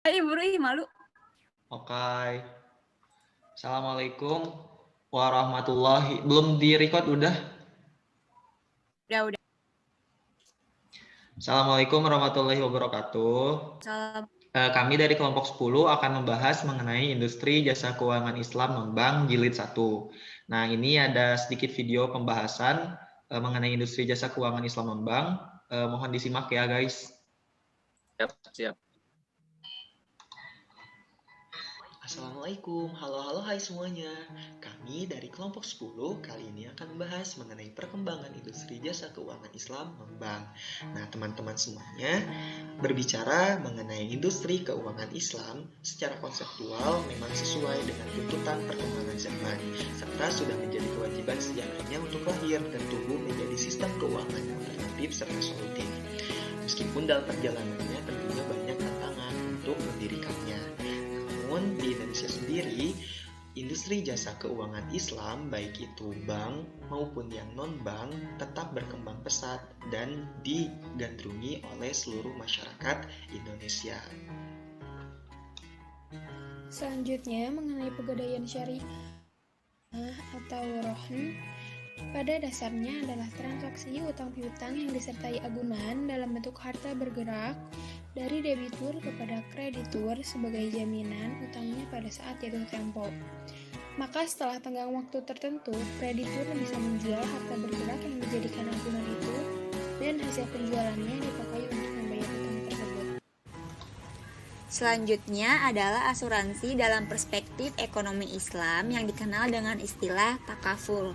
Bro, malu. Oke. Assalamualaikum warahmatullahi. Belum di-record udah? Udah. Assalamualaikum warahmatullahi wabarakatuh. Salam. Kami dari kelompok 10 akan membahas mengenai industri jasa keuangan Islam non-bank jilid 1. Nah, ini ada sedikit video pembahasan mengenai industri jasa keuangan Islam non-bank. Mohon disimak ya, guys. Siap. Assalamualaikum, halo hai semuanya. Kami dari kelompok 10 kali ini akan membahas mengenai perkembangan industri jasa keuangan Islam non-bank. Nah, teman-teman semuanya, berbicara mengenai industri keuangan Islam secara konseptual memang sesuai dengan tuntutan perkembangan zaman, serta sudah menjadi kewajiban sejarahnya untuk lahir dan tumbuh menjadi sistem keuangan alternatif serta solutif. Meskipun dalam perjalanannya tentunya banyak tantangan untuk mendirikannya. Namun di Indonesia sendiri, industri jasa keuangan Islam baik itu bank maupun yang non-bank tetap berkembang pesat dan digandrungi oleh seluruh masyarakat Indonesia. Selanjutnya mengenai pegadaian syariah atau rohn, pada dasarnya adalah transaksi utang piutang yang disertai agunan dalam bentuk harta bergerak dari debitur kepada kreditur sebagai jaminan utangnya pada saat jatuh tempo. Maka setelah tenggang waktu tertentu, kreditur bisa menjual harta bergerak yang dijadikan agunan itu dan hasil penjualannya dipakai untuk membayar utang tersebut. Selanjutnya adalah asuransi dalam perspektif ekonomi Islam yang dikenal dengan istilah takaful.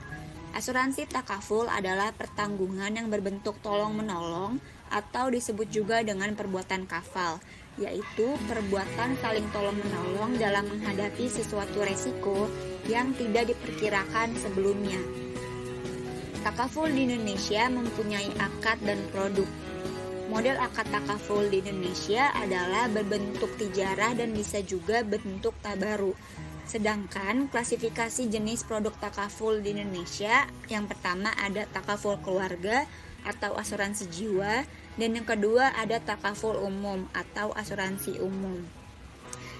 Asuransi takaful adalah pertanggungan yang berbentuk tolong-menolong atau disebut juga dengan perbuatan kafal, yaitu perbuatan saling tolong-menolong dalam menghadapi sesuatu resiko yang tidak diperkirakan sebelumnya. Takaful di Indonesia mempunyai akad dan produk. Model akad takaful di Indonesia adalah berbentuk tijarah dan bisa juga bentuk tabaru. Sedangkan klasifikasi jenis produk takaful di Indonesia, yang pertama ada takaful keluarga atau asuransi jiwa, dan yang kedua ada takaful umum atau asuransi umum.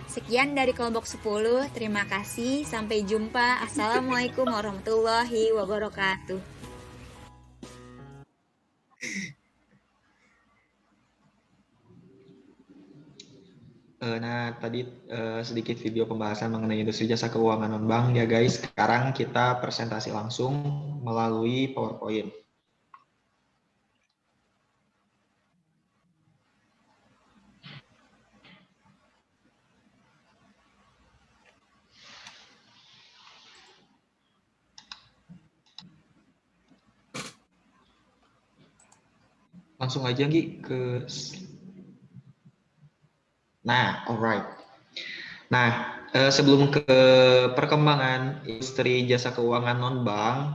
Sekian dari kelompok 10, terima kasih, sampai jumpa. Assalamualaikum warahmatullahi wabarakatuh. Nah, tadi sedikit video pembahasan mengenai industri jasa keuangan non-bank ya guys. Sekarang kita presentasi langsung melalui PowerPoint. Langsung aja Gi ke. Nah, alright. Nah, sebelum ke perkembangan industri jasa keuangan non-bank,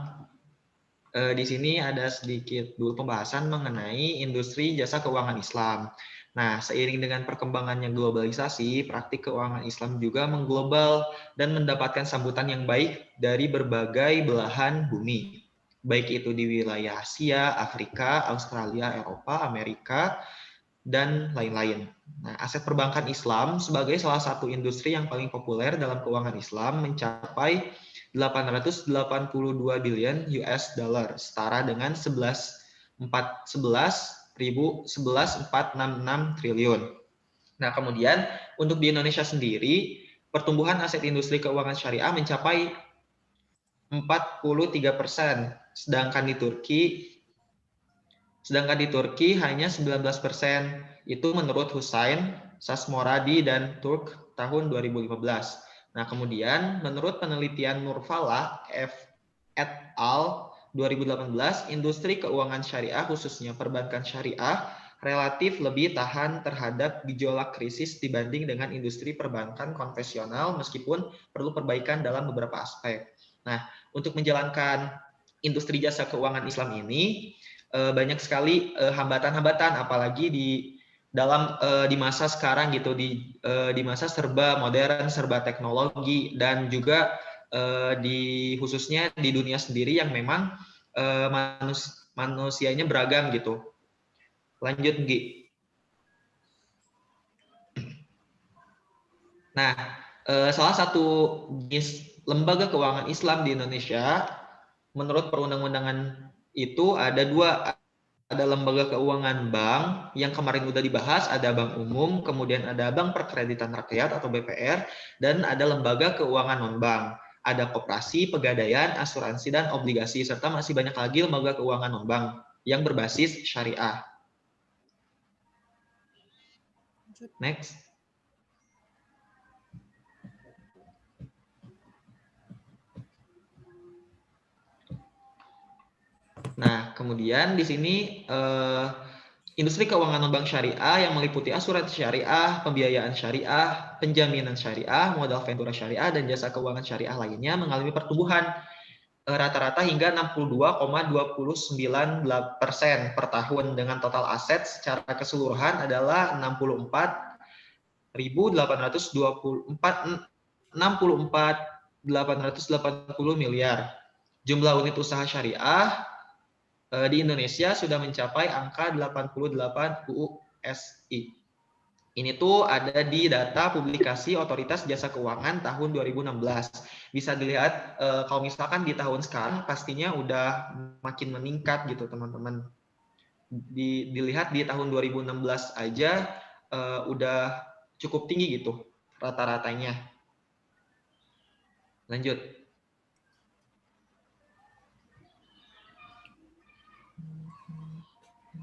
di sini ada sedikit dulu pembahasan mengenai industri jasa keuangan Islam. Nah, seiring dengan perkembangannya globalisasi, praktik keuangan Islam juga mengglobal dan mendapatkan sambutan yang baik dari berbagai belahan bumi, baik itu di wilayah Asia, Afrika, Australia, Eropa, Amerika, dan lain-lain. Nah, aset perbankan Islam sebagai salah satu industri yang paling populer dalam keuangan Islam mencapai 882 billion US dollar, setara dengan 11.466 triliun. Nah, kemudian untuk di Indonesia sendiri, pertumbuhan aset industri keuangan syariah mencapai 43%, sedangkan di Turki hanya 19%. Itu menurut Husain Sasmoradi dan Turk tahun 2015. Nah, kemudian menurut penelitian Nurfala et al. 2018, industri keuangan syariah khususnya perbankan syariah relatif lebih tahan terhadap gejolak krisis dibanding dengan industri perbankan konvensional meskipun perlu perbaikan dalam beberapa aspek. Nah, untuk menjalankan industri jasa keuangan Islam ini banyak sekali hambatan-hambatan, apalagi di masa sekarang gitu, di masa serba modern, serba teknologi, dan juga khususnya di dunia sendiri yang memang manusianya beragam gitu. Lanjut Gi. Nah, salah satu jenis lembaga keuangan Islam di Indonesia, menurut perundang-undangan itu ada dua. Ada lembaga keuangan bank yang kemarin udah dibahas, ada bank umum, kemudian ada bank perkreditan rakyat atau BPR, dan ada lembaga keuangan non-bank. Ada koperasi, pegadaian, asuransi, dan obligasi, serta masih banyak lagi lembaga keuangan non-bank yang berbasis syariah. Next. Nah, kemudian di sini industri keuangan non-bank syariah yang meliputi asuransi syariah, pembiayaan syariah, penjaminan syariah, modal ventura syariah, dan jasa keuangan syariah lainnya mengalami pertumbuhan rata-rata hingga 62,29% per tahun dengan total aset secara keseluruhan adalah 64.880 miliar. Jumlah unit usaha syariah di Indonesia sudah mencapai angka 88 USI. Ini tuh ada di data publikasi Otoritas Jasa Keuangan tahun 2016. Bisa dilihat kalau misalkan di tahun sekarang pastinya udah makin meningkat gitu teman-teman. Dilihat di tahun 2016 aja udah cukup tinggi gitu rata-ratanya. Lanjut.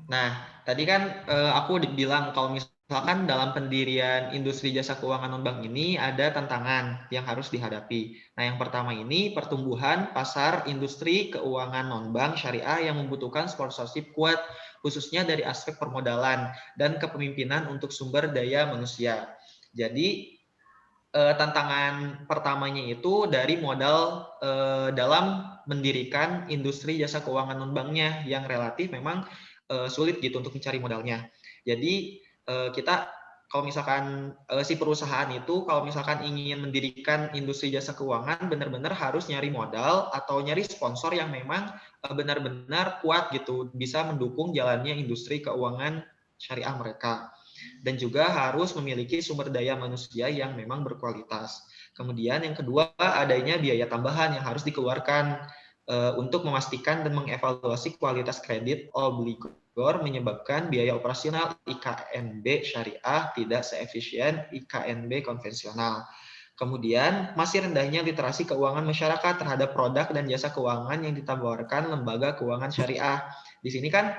Nah, tadi kan aku bilang kalau misalkan dalam pendirian industri jasa keuangan non-bank ini ada tantangan yang harus dihadapi. Nah, yang pertama ini pertumbuhan pasar industri keuangan non-bank syariah yang membutuhkan sponsorship kuat, khususnya dari aspek permodalan dan kepemimpinan untuk sumber daya manusia. Jadi, tantangan pertamanya itu dari modal dalam mendirikan industri jasa keuangan non-banknya yang relatif memang sulit gitu untuk mencari modalnya. Jadi kita kalau misalkan si perusahaan itu kalau misalkan ingin mendirikan industri jasa keuangan benar-benar harus nyari modal atau nyari sponsor yang memang benar-benar kuat gitu bisa mendukung jalannya industri keuangan syariah mereka. Dan juga harus memiliki sumber daya manusia yang memang berkualitas. Kemudian yang kedua adanya biaya tambahan yang harus dikeluarkan untuk memastikan dan mengevaluasi kualitas kredit obligor menyebabkan biaya operasional IKNB syariah tidak seefisien IKNB konvensional. Kemudian masih rendahnya literasi keuangan masyarakat terhadap produk dan jasa keuangan yang ditawarkan lembaga keuangan syariah. Di sini kan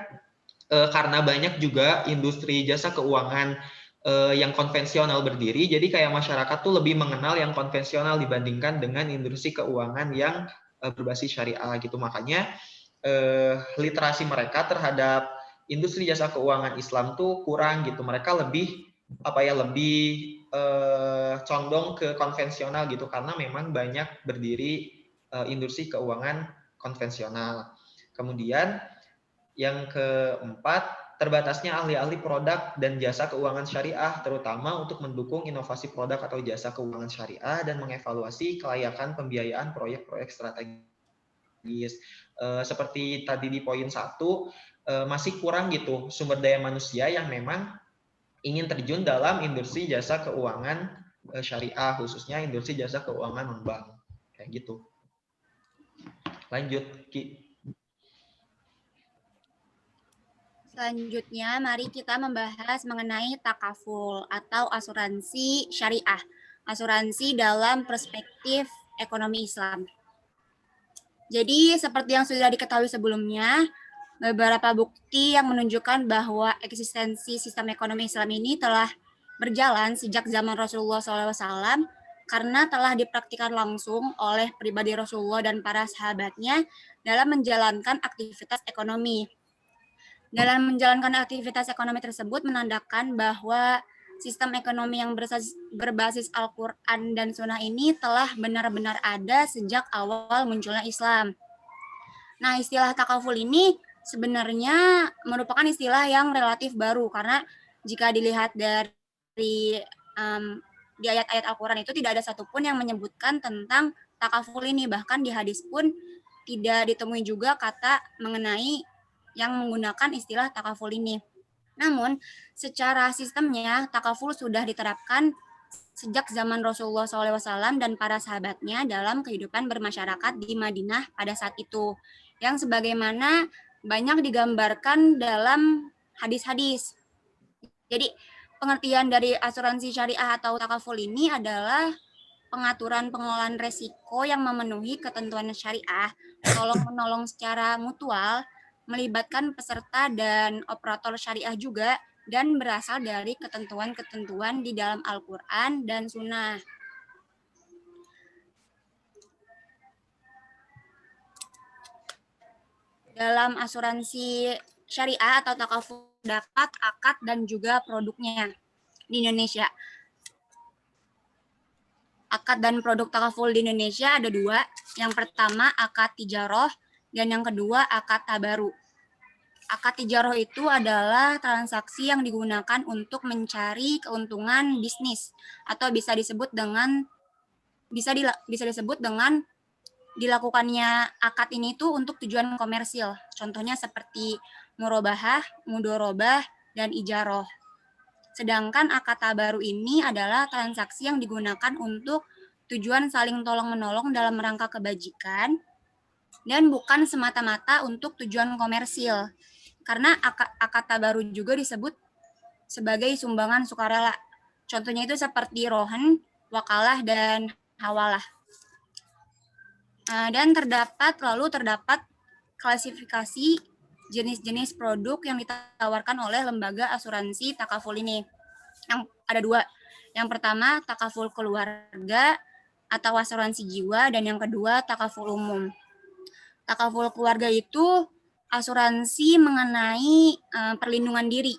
karena banyak juga industri jasa keuangan yang konvensional berdiri, jadi kayak masyarakat tuh lebih mengenal yang konvensional dibandingkan dengan industri keuangan yang berbasis syariah gitu. Makanya literasi mereka terhadap industri jasa keuangan Islam tuh kurang gitu. Mereka lebih condong ke konvensional gitu karena memang banyak berdiri industri keuangan konvensional. Kemudian yang keempat, terbatasnya ahli-ahli produk dan jasa keuangan syariah, terutama untuk mendukung inovasi produk atau jasa keuangan syariah dan mengevaluasi kelayakan pembiayaan proyek-proyek strategis. Seperti tadi di poin 1, masih kurang gitu sumber daya manusia yang memang ingin terjun dalam industri jasa keuangan syariah, khususnya industri jasa keuangan non-bank. Kayak gitu. Lanjut, Ki. Selanjutnya, mari kita membahas mengenai takaful atau asuransi syariah. Asuransi dalam perspektif ekonomi Islam. Jadi, seperti yang sudah diketahui sebelumnya, beberapa bukti yang menunjukkan bahwa eksistensi sistem ekonomi Islam ini telah berjalan sejak zaman Rasulullah SAW karena telah dipraktikkan langsung oleh pribadi Rasulullah dan para sahabatnya dalam menjalankan aktivitas ekonomi. Dalam menjalankan aktivitas ekonomi tersebut menandakan bahwa sistem ekonomi yang berbasis Al-Quran dan Sunnah ini telah benar-benar ada sejak awal munculnya Islam. Nah, istilah takaful ini sebenarnya merupakan istilah yang relatif baru karena jika dilihat dari di ayat-ayat Al-Quran itu tidak ada satupun yang menyebutkan tentang takaful ini. Bahkan di hadis pun tidak ditemui juga kata mengenai yang menggunakan istilah takaful ini. Namun, secara sistemnya takaful sudah diterapkan sejak zaman Rasulullah SAW dan para sahabatnya dalam kehidupan bermasyarakat di Madinah pada saat itu, yang sebagaimana banyak digambarkan dalam hadis-hadis. Jadi pengertian dari asuransi syariah atau takaful ini adalah pengaturan pengelolaan resiko yang memenuhi ketentuan syariah, tolong-menolong secara mutual, melibatkan peserta dan operator syariah juga, dan berasal dari ketentuan-ketentuan di dalam Al-Quran dan Sunnah. Dalam asuransi syariah atau takaful dapat akad dan juga produknya di Indonesia. Akad dan produk takaful di Indonesia ada 2. Yang pertama akad tijaroh dan yang kedua akad tabaru. Akad tijaroh itu adalah transaksi yang digunakan untuk mencari keuntungan bisnis atau bisa disebut dengan dilakukannya akad ini tuh untuk tujuan komersil. Contohnya seperti murobahah, mudorobah, dan ijaroh. Sedangkan akad tabaru ini adalah transaksi yang digunakan untuk tujuan saling tolong-menolong dalam rangka kebajikan dan bukan semata-mata untuk tujuan komersil. Karena akad tabaru juga disebut sebagai sumbangan sukarela. Contohnya itu seperti rohan, wakalah, dan hawalah. Dan terdapat klasifikasi jenis-jenis produk yang ditawarkan oleh lembaga asuransi takaful ini. Yang ada 2. Yang pertama takaful keluarga atau asuransi jiwa, dan yang kedua takaful umum. Takaful keluarga itu asuransi mengenai perlindungan diri.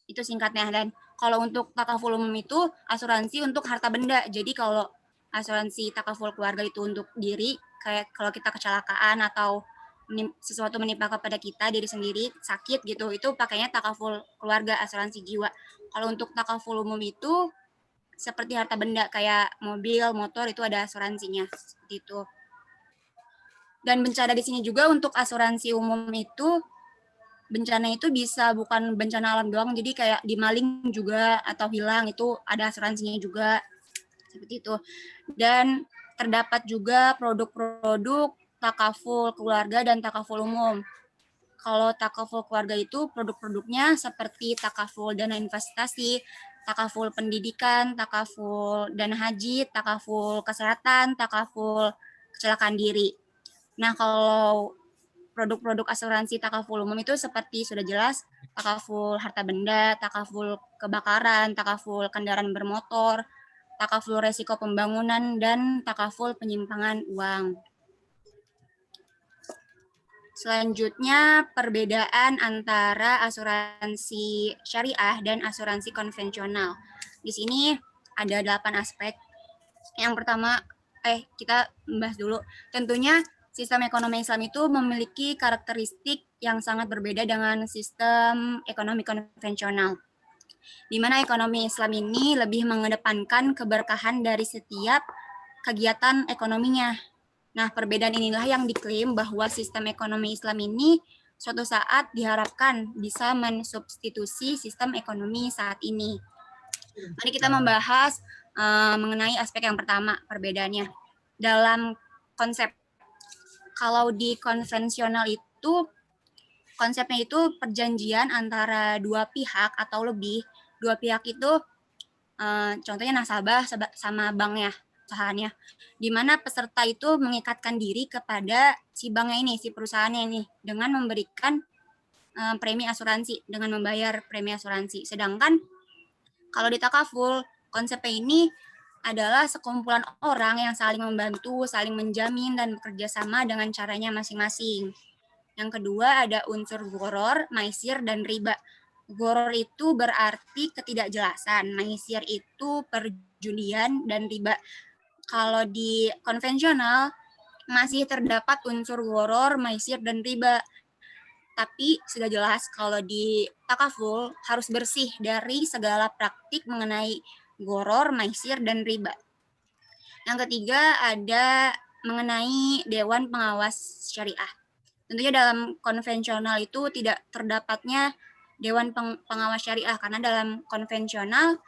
Itu singkatnya. Dan kalau untuk takaful umum itu asuransi untuk harta benda. Jadi kalau asuransi takaful keluarga itu untuk diri, kayak kalau kita kecelakaan atau sesuatu menimpa kepada kita, diri sendiri, sakit gitu, itu pakainya takaful keluarga, asuransi jiwa. Kalau untuk takaful umum itu seperti harta benda, kayak mobil, motor, itu ada asuransinya. Seperti itu. Dan bencana di sini juga untuk asuransi umum itu, bencana itu bisa bukan bencana alam doang, jadi kayak dimaling juga atau hilang, itu ada asuransinya juga. Seperti itu. Dan terdapat juga produk-produk takaful keluarga dan takaful umum. Kalau takaful keluarga itu produk-produknya seperti takaful dana investasi, takaful pendidikan, takaful dana haji, takaful kesehatan, takaful kecelakaan diri. Nah, kalau produk-produk asuransi takaful umum itu seperti sudah jelas, takaful harta benda, takaful kebakaran, takaful kendaraan bermotor, takaful resiko pembangunan, dan takaful penyimpangan uang. Selanjutnya, perbedaan antara asuransi syariah dan asuransi konvensional. Di sini ada 8 aspek. Yang pertama, kita bahas dulu. Tentunya sistem ekonomi Islam itu memiliki karakteristik yang sangat berbeda dengan sistem ekonomi konvensional, di mana ekonomi Islam ini lebih mengedepankan keberkahan dari setiap kegiatan ekonominya. Nah, perbedaan inilah yang diklaim bahwa sistem ekonomi Islam ini suatu saat diharapkan bisa mensubstitusi sistem ekonomi saat ini. Mari kita membahas mengenai aspek yang pertama, perbedaannya. Dalam konsep, kalau di konvensional itu, konsepnya itu perjanjian antara 2 pihak atau lebih. 2 pihak itu contohnya nasabah sama banknya, perusahaannya, di mana peserta itu mengikatkan diri kepada si banknya ini, si perusahaannya ini, dengan memberikan premi asuransi, dengan membayar premi asuransi. Sedangkan kalau di takaful, konsepnya ini adalah sekumpulan orang yang saling membantu, saling menjamin, dan bekerja sama dengan caranya masing-masing. Yang kedua ada unsur goror, maisir, dan riba. Goror itu berarti ketidakjelasan, maisir itu perjudian, dan riba. Kalau di konvensional masih terdapat unsur goror, maisir, dan riba. Tapi sudah jelas kalau di takaful harus bersih dari segala praktik mengenai goror, maisir, dan riba. Yang ketiga ada mengenai Dewan Pengawas Syariah. Tentunya dalam konvensional itu tidak terdapatnya Dewan Pengawas Syariah, karena dalam konvensional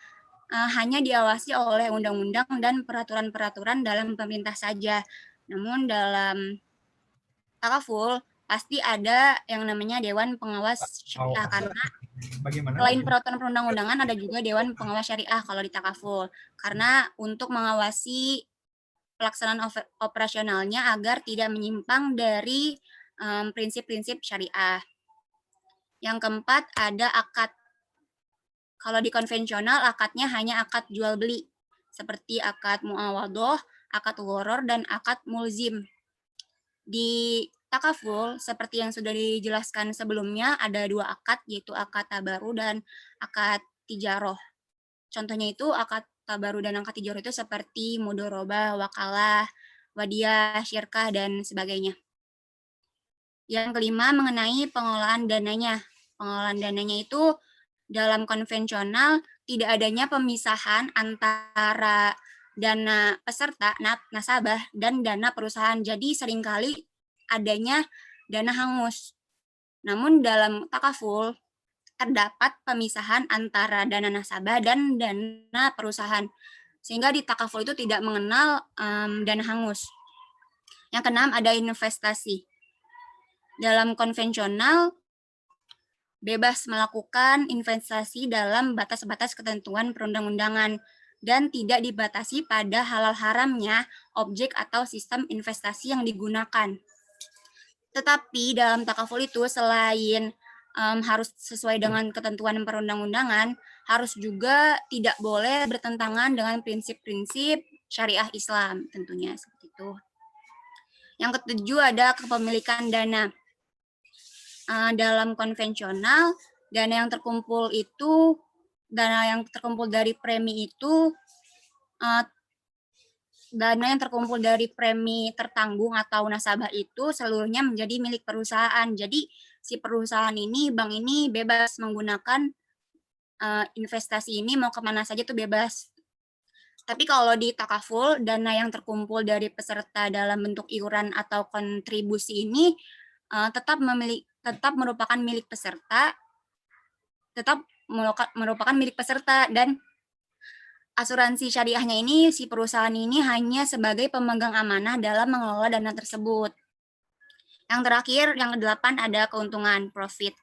hanya diawasi oleh undang-undang dan peraturan-peraturan dalam pemerintah saja. Namun dalam takaful pasti ada yang namanya Dewan Pengawas Syariah, karena selain peraturan perundang-undangan ada juga Dewan Pengawas Syariah kalau di takaful, karena untuk mengawasi pelaksanaan operasionalnya agar tidak menyimpang dari prinsip-prinsip syariah. Yang keempat ada akad. Kalau di konvensional akadnya hanya akad jual beli seperti akad muawadhah, akad gharar, dan akad mulzim. Di takaful seperti yang sudah dijelaskan sebelumnya ada 2 akad, yaitu akad tabaru dan akad tijaroh. Contohnya itu akad tabaru dan akad tijaroh itu seperti mudharabah, wakalah, wadiah, syirkah, dan sebagainya. Yang kelima mengenai pengelolaan dananya. Pengelolaan dananya itu dalam konvensional tidak adanya pemisahan antara dana peserta, nasabah, dan dana perusahaan. Jadi seringkali adanya dana hangus. Namun dalam takaful terdapat pemisahan antara dana nasabah dan dana perusahaan. Sehingga di takaful itu tidak mengenal dana hangus. Yang keenam ada investasi. Dalam konvensional bebas melakukan investasi dalam batas-batas ketentuan perundang-undangan dan tidak dibatasi pada halal haramnya objek atau sistem investasi yang digunakan. Tetapi dalam takaful itu selain harus sesuai dengan ketentuan perundang-undangan, harus juga tidak boleh bertentangan dengan prinsip-prinsip syariah Islam tentunya seperti itu. Yang ketujuh ada kepemilikan dana. Dalam konvensional dana yang terkumpul dari premi itu dana yang terkumpul dari premi tertanggung atau nasabah itu seluruhnya menjadi milik perusahaan. Jadi si perusahaan ini, bank ini bebas menggunakan investasi ini mau kemana saja tuh bebas. Tapi kalau di takaful dana yang terkumpul dari peserta dalam bentuk iuran atau kontribusi ini tetap merupakan milik peserta, dan asuransi syariahnya ini, si perusahaan ini hanya sebagai pemegang amanah dalam mengelola dana tersebut. Yang terakhir, yang ke-8 ada keuntungan, profit.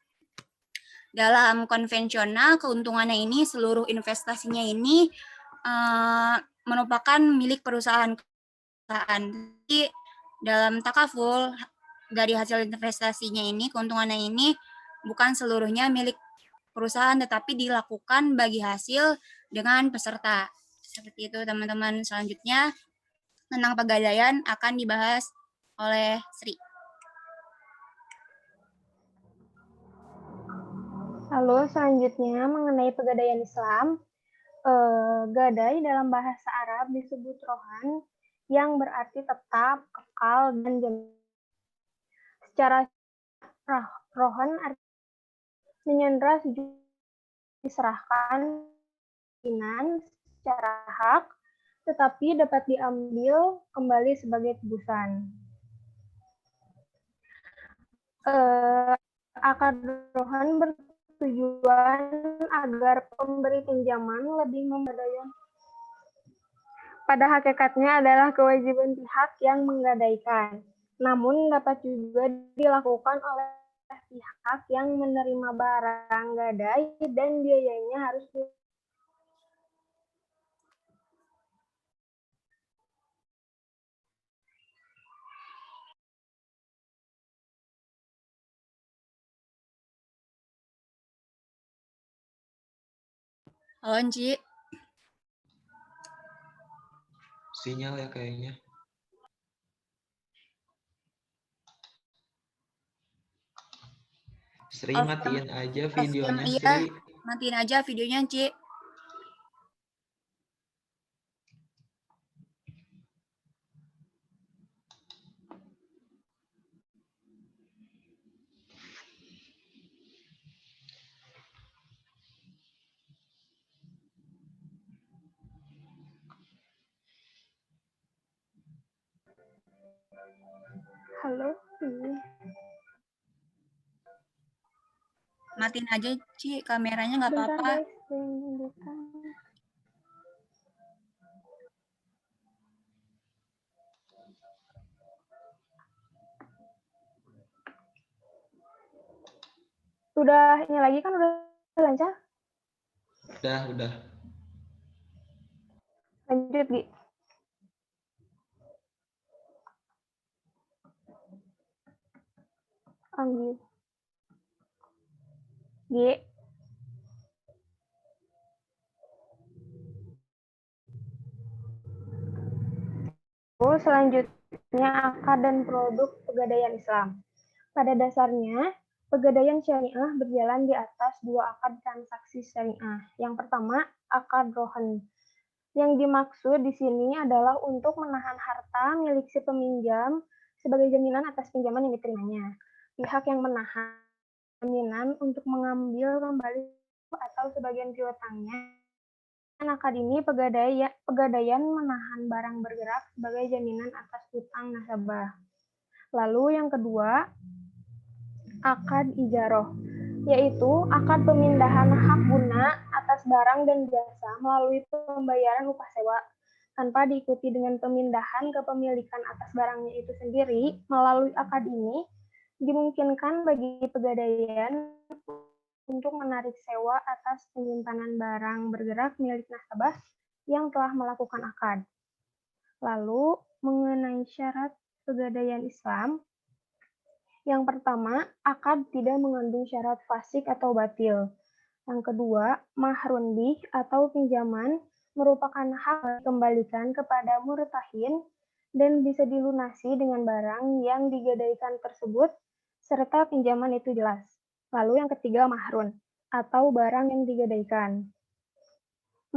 Dalam konvensional, keuntungannya ini, seluruh investasinya ini merupakan milik perusahaan. Jadi dalam takaful, dari hasil investasinya ini, keuntungannya ini bukan seluruhnya milik perusahaan, tetapi dilakukan bagi hasil dengan peserta. Seperti itu teman-teman. Selanjutnya tentang pegadaian akan dibahas oleh Sri. Lalu selanjutnya mengenai pegadaian Islam. Gadai dalam bahasa Arab disebut rohan yang berarti tetap, kekal, dan jaminan. Secara rohan menyandera diserahkan secara hak, tetapi dapat diambil kembali sebagai tebusan. Akad rohan bertujuan agar pemberi pinjaman lebih membadai. Pada hakikatnya adalah kewajiban pihak yang menggadaikan, namun dapat juga dilakukan oleh pihak yang menerima barang gadai dan biayanya harus Halo, Ci. Sinyal ya kayaknya. Sri, matiin aja videonya, Iya, Sri. matiin aja videonya, Ci. halo. Matiin aja, Ci. Kameranya nggak Bentar apa-apa. guys, Udah ini lagi kan udah lancar? Udah. Lanjut, Gi. Anggi. Gi. Selanjutnya akad dan produk pegadaian Islam. Pada dasarnya, pegadaian syariah berjalan di atas dua akad transaksi syariah. Yang pertama, akad rohan. Yang dimaksud di sini adalah untuk menahan harta milik si peminjam sebagai jaminan atas pinjaman yang diterimanya. Pihak yang menahan jaminan untuk mengambil kembali atau sebagian piutangnya. Akad ini pegadaian menahan barang bergerak sebagai jaminan atas utang nasabah. Lalu yang kedua, akad ijaroh, yaitu akad pemindahan hak guna atas barang dan jasa melalui pembayaran upah sewa tanpa diikuti dengan pemindahan kepemilikan atas barangnya itu sendiri. Melalui akad ini dimungkinkan bagi pegadaian untuk menarik sewa atas penyimpanan barang bergerak milik nasabah yang telah melakukan akad. Lalu, mengenai syarat pegadaian Islam, yang pertama, akad tidak mengandung syarat fasik atau batil. Yang kedua, mahrun bih atau pinjaman merupakan hak dikembalikan kepada murtahin dan bisa dilunasi dengan barang yang digadaikan tersebut serta pinjaman itu jelas. Lalu yang ketiga, mahrun atau barang yang digadaikan.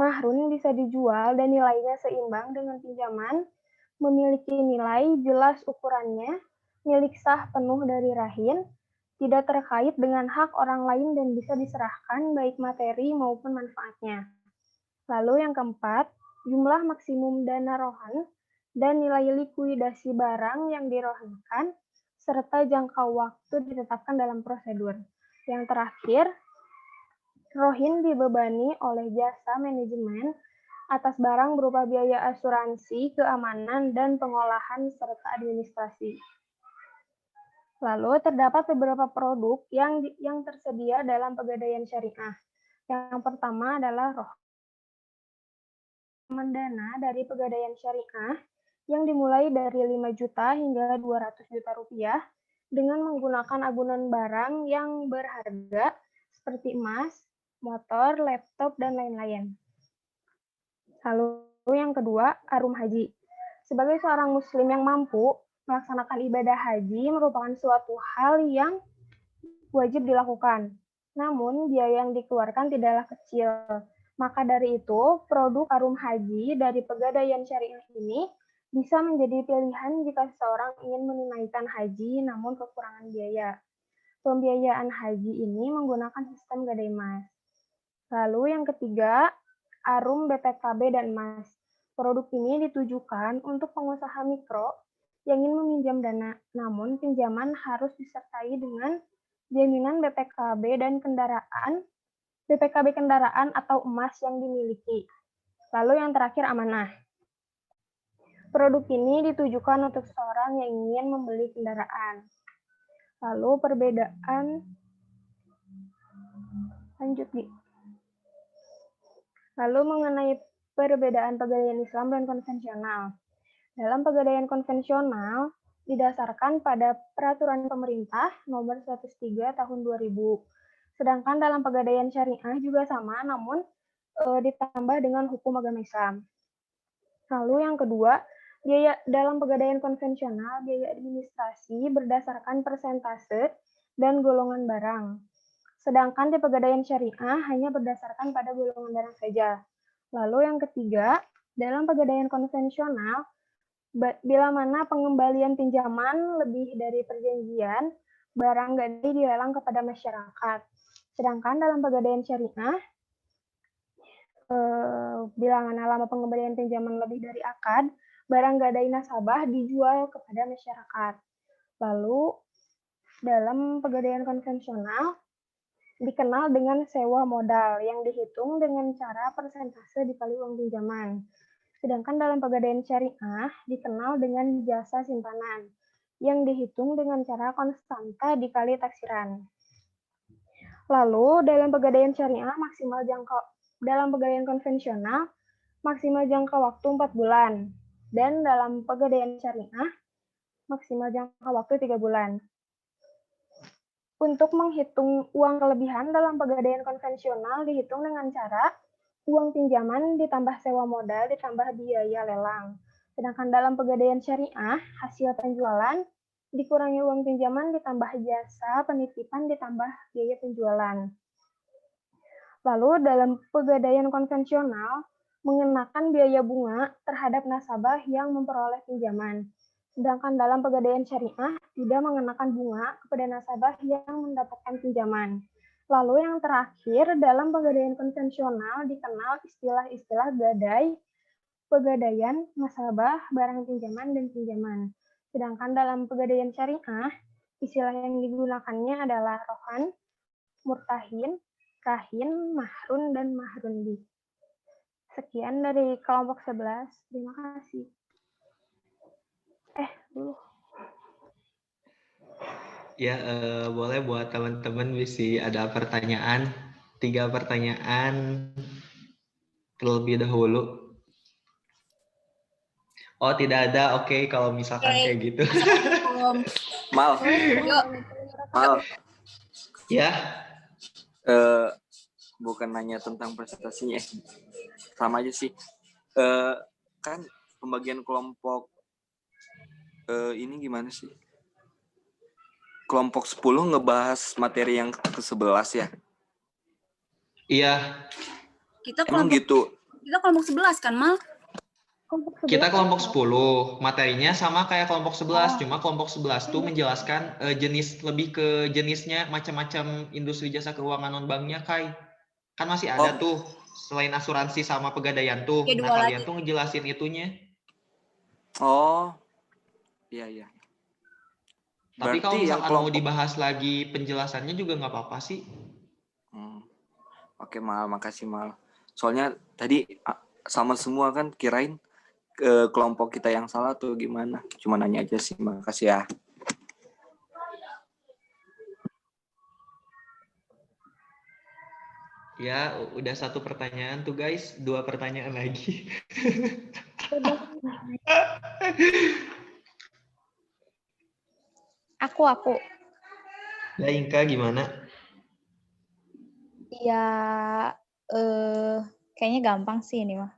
Mahrun bisa dijual dan nilainya seimbang dengan pinjaman, memiliki nilai jelas ukurannya, milik sah penuh dari rahin, tidak terkait dengan hak orang lain dan bisa diserahkan baik materi maupun manfaatnya. Lalu yang keempat, jumlah maksimum dana rohan dan nilai likuidasi barang yang dirohankan, serta jangka waktu ditetapkan dalam prosedur. Yang terakhir, rohin dibebani oleh jasa manajemen atas barang berupa biaya asuransi, keamanan, dan pengolahan serta administrasi. Lalu terdapat beberapa produk yang tersedia dalam pegadaian syariah. Yang pertama adalah rohan dana dari pegadaian syariah yang dimulai dari 5 juta hingga 200 juta rupiah dengan menggunakan agunan barang yang berharga seperti emas, motor, laptop, dan lain-lain. Lalu yang kedua, arum haji. Sebagai seorang muslim yang mampu, melaksanakan ibadah haji merupakan suatu hal yang wajib dilakukan. Namun, biaya yang dikeluarkan tidaklah kecil. Maka dari itu, produk arum haji dari pegadaian syariah ini bisa menjadi pilihan jika seseorang ingin menunaikan haji namun kekurangan biaya. Pembiayaan haji ini menggunakan sistem gadai emas. Lalu yang ketiga, arum BPKB dan emas. Produk ini ditujukan untuk pengusaha mikro yang ingin meminjam dana, namun pinjaman harus disertai dengan jaminan BPKB dan BPKB kendaraan atau emas yang dimiliki. Lalu yang terakhir, amanah. Produk ini ditujukan untuk seorang yang ingin membeli kendaraan. Lalu perbedaan, lanjut Di. Lalu mengenai perbedaan pegadaian Islam dan konvensional. Dalam pegadaian konvensional didasarkan pada peraturan pemerintah nomor 103 tahun 2000. Sedangkan dalam pegadaian syariah juga sama, namun ditambah dengan hukum agama Islam. Lalu yang kedua, biaya dalam pegadaian konvensional, biaya administrasi berdasarkan persentase dan golongan barang. Sedangkan di pegadaian syariah hanya berdasarkan pada golongan barang saja. Lalu yang ketiga, dalam pegadaian konvensional, bila mana pengembalian pinjaman lebih dari perjanjian, barang gadai dilelang kepada masyarakat. Sedangkan dalam pegadaian syariah, bila mana lama pengembalian pinjaman lebih dari akad, barang gadai nasabah dijual kepada masyarakat. Lalu, dalam pegadaian konvensional, dikenal dengan sewa modal yang dihitung dengan cara persentase dikali uang pinjaman. Sedangkan dalam pegadaian syariah dikenal dengan jasa simpanan yang dihitung dengan cara konstanta dikali taksiran. Lalu dalam pegadaian syariah dalam pegadaian konvensional maksimal jangka waktu 4 bulan dan dalam pegadaian syariah maksimal jangka waktu 3 bulan. Untuk menghitung uang kelebihan dalam pegadaian konvensional dihitung dengan cara uang pinjaman ditambah sewa modal ditambah biaya lelang. Sedangkan dalam pegadaian syariah, hasil penjualan dikurangi uang pinjaman ditambah jasa penitipan ditambah biaya penjualan. Lalu dalam pegadaian konvensional mengenakan biaya bunga terhadap nasabah yang memperoleh pinjaman. Sedangkan dalam pegadaian syariah tidak mengenakan bunga kepada nasabah yang mendapatkan pinjaman. Lalu yang terakhir, dalam pegadaian konvensional dikenal istilah-istilah gadai, pegadaian, nasabah, barang pinjaman, dan pinjaman. Sedangkan dalam pegadaian syariah, istilah yang digunakannya adalah rohan, murtahin, kahin, mahrun, dan mahrundi. Sekian dari kelompok 11. Terima kasih. Ya, boleh buat teman-teman bisa ada pertanyaan. 3 pertanyaan terlebih dahulu. Oh, tidak ada. Oke, kalau misalkan kayak gitu. Assalamualaikum. Mal, Yuk. Mal, Ya, bukan nanya tentang presentasinya, sama aja sih. Kan pembagian kelompok ini gimana sih? Kelompok 10 ngebahas materi yang ke-11 ya? iya. Kita Emang kelompok gitu? kita kelompok 11 kan, Mal? Kita kelompok 10. Materinya sama kayak kelompok 11, cuma kelompok 11 tuh menjelaskan lebih ke jenisnya macam-macam industri jasa keuangan non-banknya, Kai. Kan masih ada tuh selain asuransi sama pegadaian tuh. Ya, Nah, dua kalian lagi. tuh ngejelasin itunya. Oh, iya. Tapi kalau Berarti yang misalkan mau kelompok dibahas lagi penjelasannya juga nggak apa-apa sih. Oke, Mal, makasih, Mal. Soalnya tadi sama semua kan, kirain kelompok kita yang salah tuh gimana. Cuma nanya aja sih, makasih ya. Ya, udah 1 pertanyaan tuh guys, 2 pertanyaan lagi. Aku. Ya, Inka gimana? Ya, kayaknya gampang sih ini mah.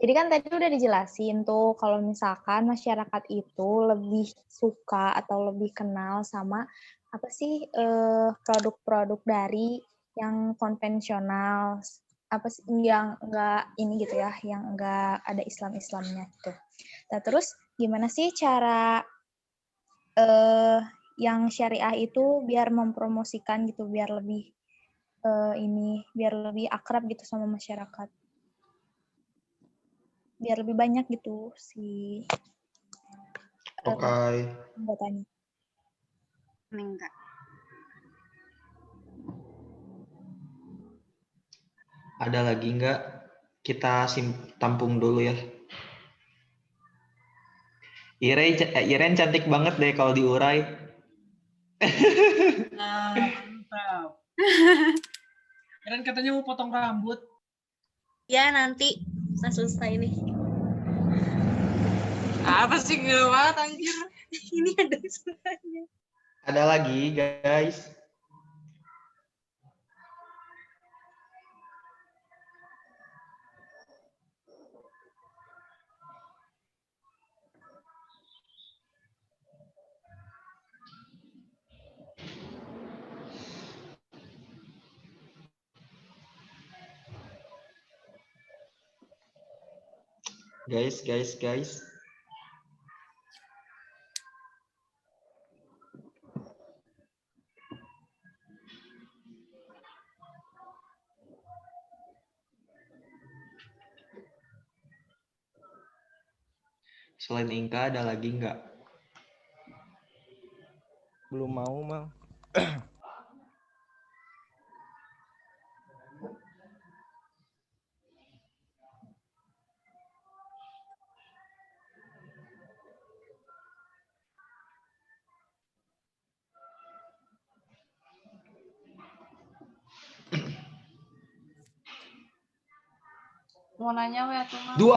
Jadi kan tadi udah dijelasin tuh kalau misalkan masyarakat itu lebih suka atau lebih kenal sama apa sih produk-produk dari yang konvensional, apa sih yang enggak ini gitu ya, yang enggak ada Islam-Islamnya gitu. Nah, terus gimana sih cara yang syariah itu biar mempromosikan gitu, biar lebih biar lebih akrab gitu sama masyarakat, biar lebih banyak gitu si Oke. anggotanya. Enggak. Ada lagi nggak? Kita tampung dulu ya. Iren cantik banget deh kalau diurai. Mantap. Keren katanya mau potong rambut. Ya, nanti saya selesai nih. Apa sih gila banget anjir. Ini ada suaranya. Ada lagi, guys. Guys. Selain Inka ada lagi nggak? Belum mau, Mal. Mau nanya we atau mau? Dua.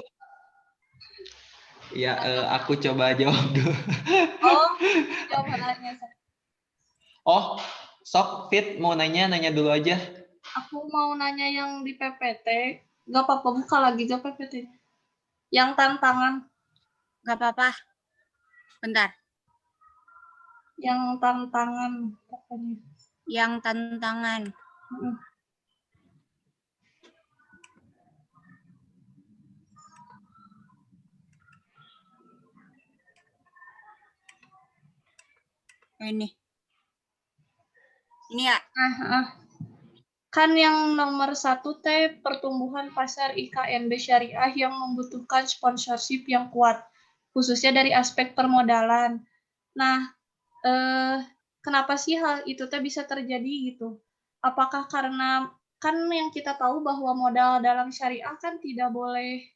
Ya, aku coba jawab dulu. Oh, coba nanya. Oh, sok Fit mau nanya dulu aja. Aku mau nanya yang di PPT. Gak apa-apa, buka lagi gak PPT. Yang tantangan. Gak apa-apa. Bentar. Yang tantangan. Pokoknya. Yang tantangan. Ini ya. Kan yang nomor 1 teh pertumbuhan pasar IKNB syariah yang membutuhkan sponsorship yang kuat, khususnya dari aspek permodalan. Nah, kenapa sih hal itu teh bisa terjadi gitu? Apakah karena kan yang kita tahu bahwa modal dalam syariah kan tidak boleh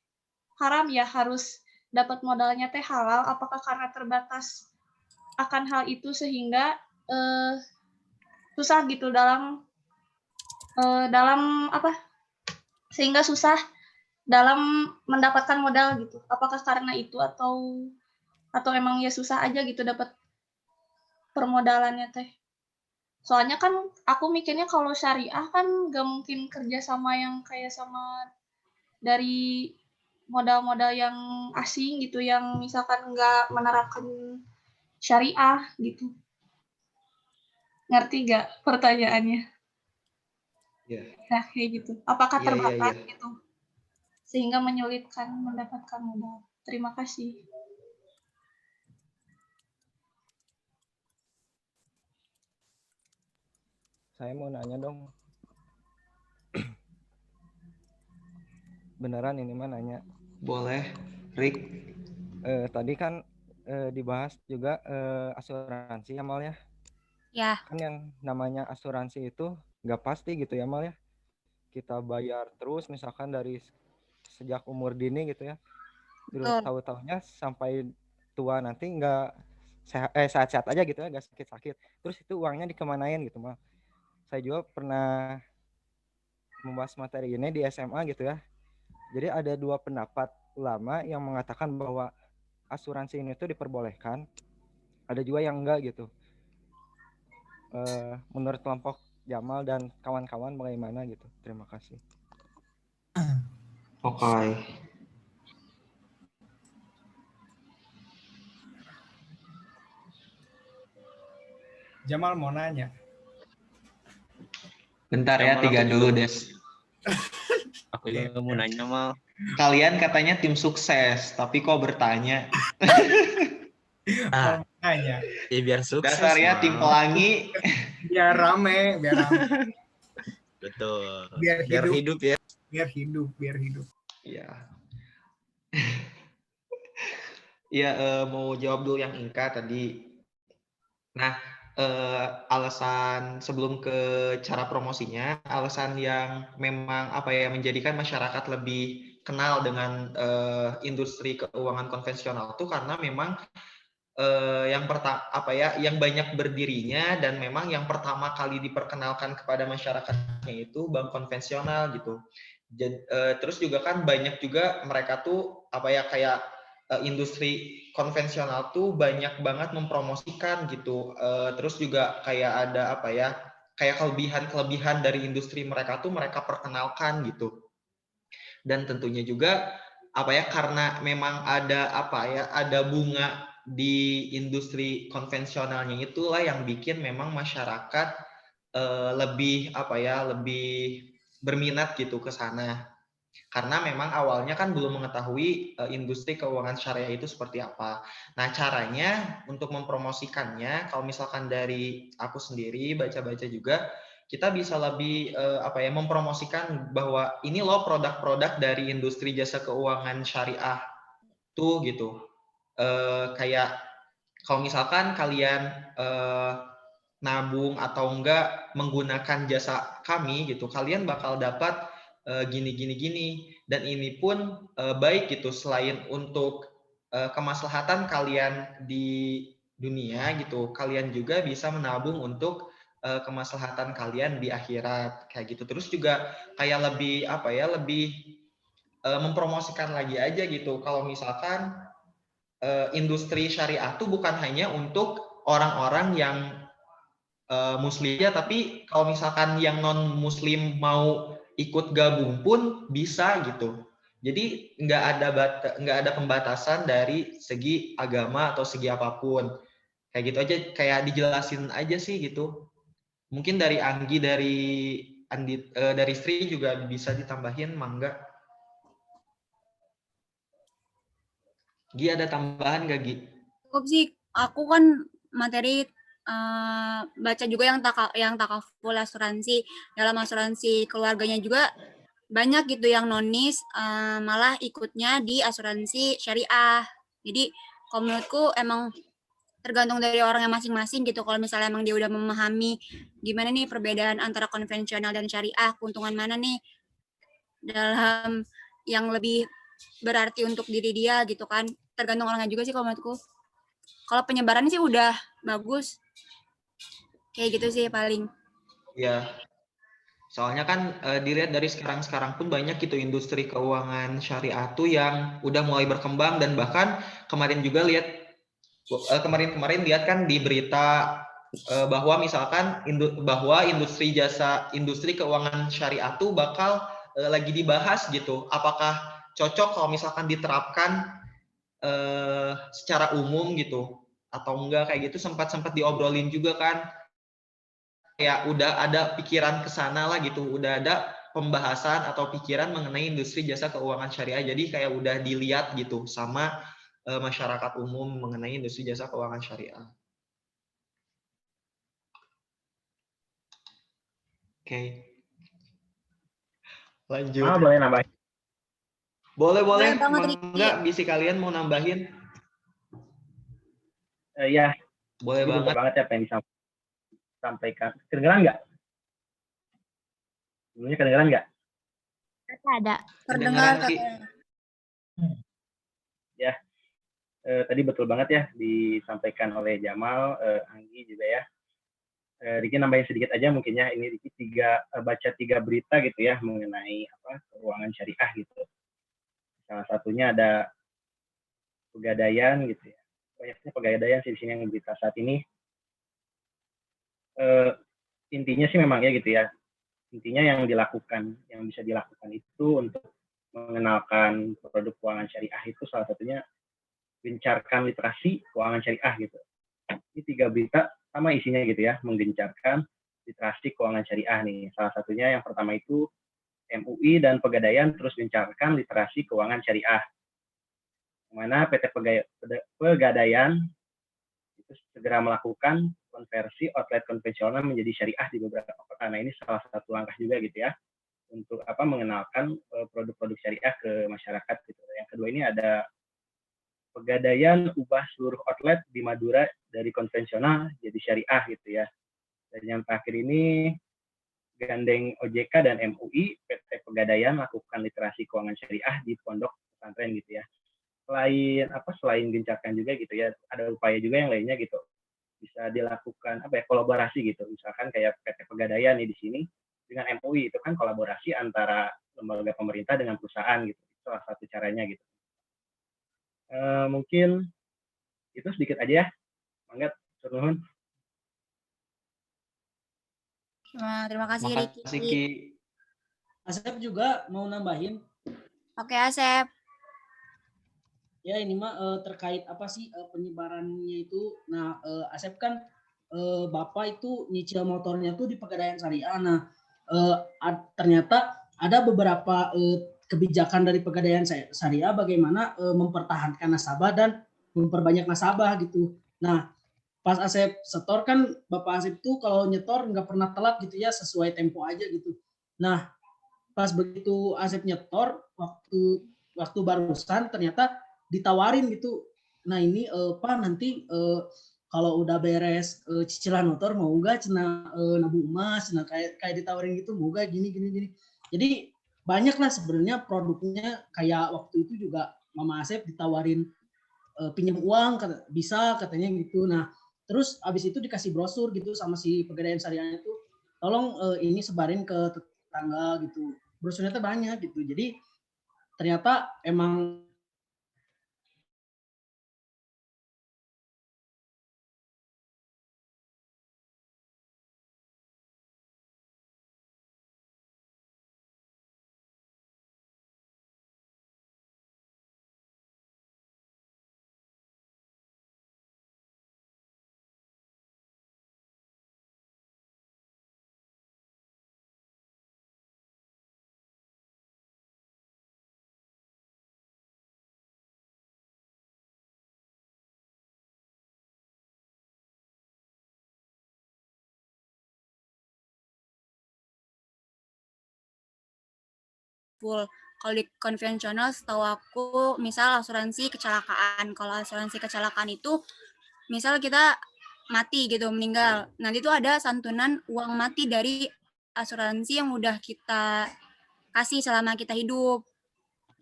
haram ya, harus dapat modalnya teh halal. Apakah karena terbatas akan hal itu sehingga susah gitu dalam apa? Sehingga susah dalam mendapatkan modal gitu. Apakah karena itu atau emang ya susah aja gitu dapat permodalannya teh? Soalnya kan aku mikirnya kalau syariah kan gak mungkin kerja sama yang kayak sama dari modal-modal yang asing gitu, yang misalkan nggak menerapkan syariah gitu. Ngerti gak pertanyaannya? Iya. Nah, kayak gitu. Apakah Iya, terbatas iya. gitu? Sehingga menyulitkan mendapatkan modal. Terima kasih. Saya mau nanya dong. Beneran ini mah nanya. Boleh, Rick. Tadi kan dibahas juga asuransi ya Mal ya. Ya. Kan yang namanya asuransi itu nggak pasti gitu ya Mal ya. Kita bayar terus misalkan dari sejak umur dini gitu ya. Terus tahu-tahunya sampai tua nanti nggak sehat-sehat aja gitu ya, nggak sakit-sakit. Terus itu uangnya dikemanain gitu Mal. Saya juga pernah membahas materi ini di SMA gitu ya. Jadi ada dua pendapat ulama yang mengatakan bahwa asuransi ini tuh diperbolehkan, ada juga yang enggak gitu. Menurut kelompok Jamal dan kawan-kawan bagaimana gitu? Terima kasih. Oke. Jamal mau nanya. Bentar ya, tiga dulu Des. Aku juga mau nanya Mal. Kalian katanya tim sukses, tapi kok bertanya? Nanya. Ya biar sukses. Dasar ya tim pelangi. Biar rame. Betul. Biar hidup ya. Biar hidup. Iya. Iya, mau jawab dulu yang Inka tadi. Nah, alasan sebelum ke cara promosinya, alasan yang memang menjadikan masyarakat lebih kenal dengan industri keuangan konvensional itu karena memang yang banyak berdirinya dan memang yang pertama kali diperkenalkan kepada masyarakatnya itu bank konvensional gitu. Terus juga kan banyak juga mereka tuh kayak industri konvensional tuh banyak banget mempromosikan gitu. Terus juga kayak ada kayak kelebihan dari industri mereka tuh mereka perkenalkan gitu. Dan tentunya juga karena memang ada ada bunga di industri konvensionalnya itulah yang bikin memang masyarakat lebih lebih berminat gitu ke sana. Karena memang awalnya kan belum mengetahui industri keuangan syariah itu seperti apa. Nah, caranya untuk mempromosikannya, kalau misalkan dari aku sendiri baca-baca juga, kita bisa lebih mempromosikan bahwa ini loh produk-produk dari industri jasa keuangan syariah tuh gitu. Kayak kalau misalkan kalian nabung atau enggak menggunakan jasa kami gitu, kalian bakal dapat gini dan ini pun baik gitu selain untuk kemaslahatan kalian di dunia gitu, kalian juga bisa menabung untuk kemaslahatan kalian di akhirat kayak gitu. Terus juga kayak lebih mempromosikan lagi aja gitu. Kalau misalkan industri syariah tuh bukan hanya untuk orang-orang yang muslim ya, tapi kalau misalkan yang non muslim mau ikut gabung pun bisa gitu. Jadi nggak ada pembatasan dari segi agama atau segi apapun. Kayak gitu aja, kayak dijelasin aja sih gitu. Mungkin dari Anggi, dari Andi, dari Sri juga bisa ditambahin, mangga. Gi ada tambahan nggak, Gi? Cukup sih, aku kan materi baca juga yang takaful asuransi. Dalam asuransi keluarganya juga banyak gitu yang nonis malah ikutnya di asuransi syariah. Jadi kalau menurutku emang tergantung dari orangnya masing-masing gitu. Kalau misalnya emang dia udah memahami gimana nih perbedaan antara konvensional dan syariah, keuntungan mana nih dalam yang lebih berarti untuk diri dia gitu kan. Tergantung orangnya juga sih kalau menurutku. Kalau penyebarannya sih udah bagus. Kayak gitu sih paling. Ya, soalnya kan dilihat dari sekarang pun banyak gitu industri keuangan syariah tuh yang udah mulai berkembang, dan bahkan kemarin juga lihat kemarin lihat kan di berita bahwa misalkan bahwa industri keuangan syariah tuh bakal lagi dibahas gitu. Apakah cocok kalau misalkan diterapkan secara umum gitu atau enggak, kayak gitu sempat diobrolin juga kan. Kayak udah ada pikiran ke sana lah gitu, udah ada pembahasan atau pikiran mengenai industri jasa keuangan syariah. Jadi kayak udah dilihat gitu sama masyarakat umum mengenai industri jasa keuangan syariah. Oke. Lanjut. Boleh nambahin? Boleh. Boleh banget, Enggak, bisi kalian mau nambahin? Iya. Boleh banget ya apa yang disampaikan. Kedengeran nggak? Sebelumnya kedengeran nggak? Ada. Terdengar. Ya, tadi betul banget ya disampaikan oleh Jamal, Anggi juga ya. Riki nambahin sedikit aja mungkin ya. Ini Riki baca 3 berita gitu ya mengenai keuangan syariah gitu. Salah satunya ada Pegadaian gitu ya. Banyaknya Pegadaian sih di sini yang berita saat ini. Intinya sih memang ya gitu ya. Intinya yang bisa dilakukan itu untuk mengenalkan produk keuangan syariah itu salah satunya gencarkan literasi keuangan syariah gitu. Ini 3 berita sama isinya gitu ya, menggencarkan literasi keuangan syariah nih. Salah satunya yang pertama itu MUI dan Pegadaian terus gencarkan literasi keuangan syariah. Mana PT Pegadaian itu segera melakukan konversi outlet konvensional menjadi syariah di beberapa kota. Nah, ini salah satu langkah juga gitu ya untuk mengenalkan produk-produk syariah ke masyarakat gitu. Yang kedua ini ada Pegadaian ubah seluruh outlet di Madura dari konvensional jadi syariah gitu ya. Dan yang terakhir ini gandeng OJK dan MUI, PT Pegadaian melakukan literasi keuangan syariah di pondok pesantren gitu ya. Selain gencarkan juga gitu ya, ada upaya juga yang lainnya gitu. Bisa dilakukan kolaborasi gitu. Misalkan kayak PT Pegadaian nih di sini dengan MUI itu kan kolaborasi antara lembaga pemerintah dengan perusahaan gitu. Itu salah satu caranya gitu. Mungkin itu sedikit aja ya. Mangga, nuhun. Terima kasih Riki. Asep juga mau nambahin. Oke, Asep. Ya ini mah terkait apa sih penyebarannya itu. Nah, Asep kan Bapak itu nyicil motornya tuh di Pegadaian Syariah. Nah, ternyata ada beberapa kebijakan dari Pegadaian Syariah bagaimana mempertahankan nasabah dan memperbanyak nasabah gitu. Nah, pas Asep setor kan Bapak Asep tuh kalau nyetor nggak pernah telat gitu ya, sesuai tempo aja gitu. Nah, pas begitu Asep nyetor waktu barusan ternyata ditawarin gitu. Nah, ini Pak nanti kalau udah beres cicilan motor mau nggak cina nabung emas, nah kayak ditawarin gitu, mau nggak gini. Jadi banyak lah sebenarnya produknya, kayak waktu itu juga Mama Asep ditawarin pinjam uang, bisa katanya gitu. Nah, terus abis itu dikasih brosur gitu sama si Pegadaian Syariah itu, tolong ini sebarin ke tetangga gitu. Brosurnya tuh banyak gitu. Jadi ternyata emang full. Kalau di konvensional setahu aku misal asuransi kecelakaan. Kalau asuransi kecelakaan itu misal kita mati gitu, meninggal. Nanti itu ada santunan uang mati dari asuransi yang udah kita kasih selama kita hidup.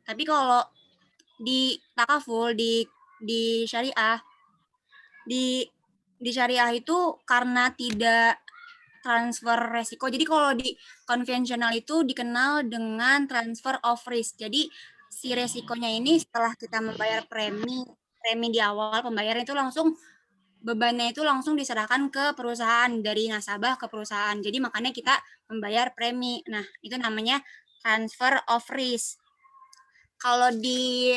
Tapi kalau di takaful, di syariah, di syariah itu karena tidak transfer resiko. Jadi kalau di konvensional itu dikenal dengan transfer of risk. Jadi si resikonya ini setelah kita membayar premi di awal pembayaran itu langsung bebannya itu langsung diserahkan ke perusahaan dari nasabah ke perusahaan. Jadi makanya kita membayar premi. Nah, itu namanya transfer of risk. Kalau di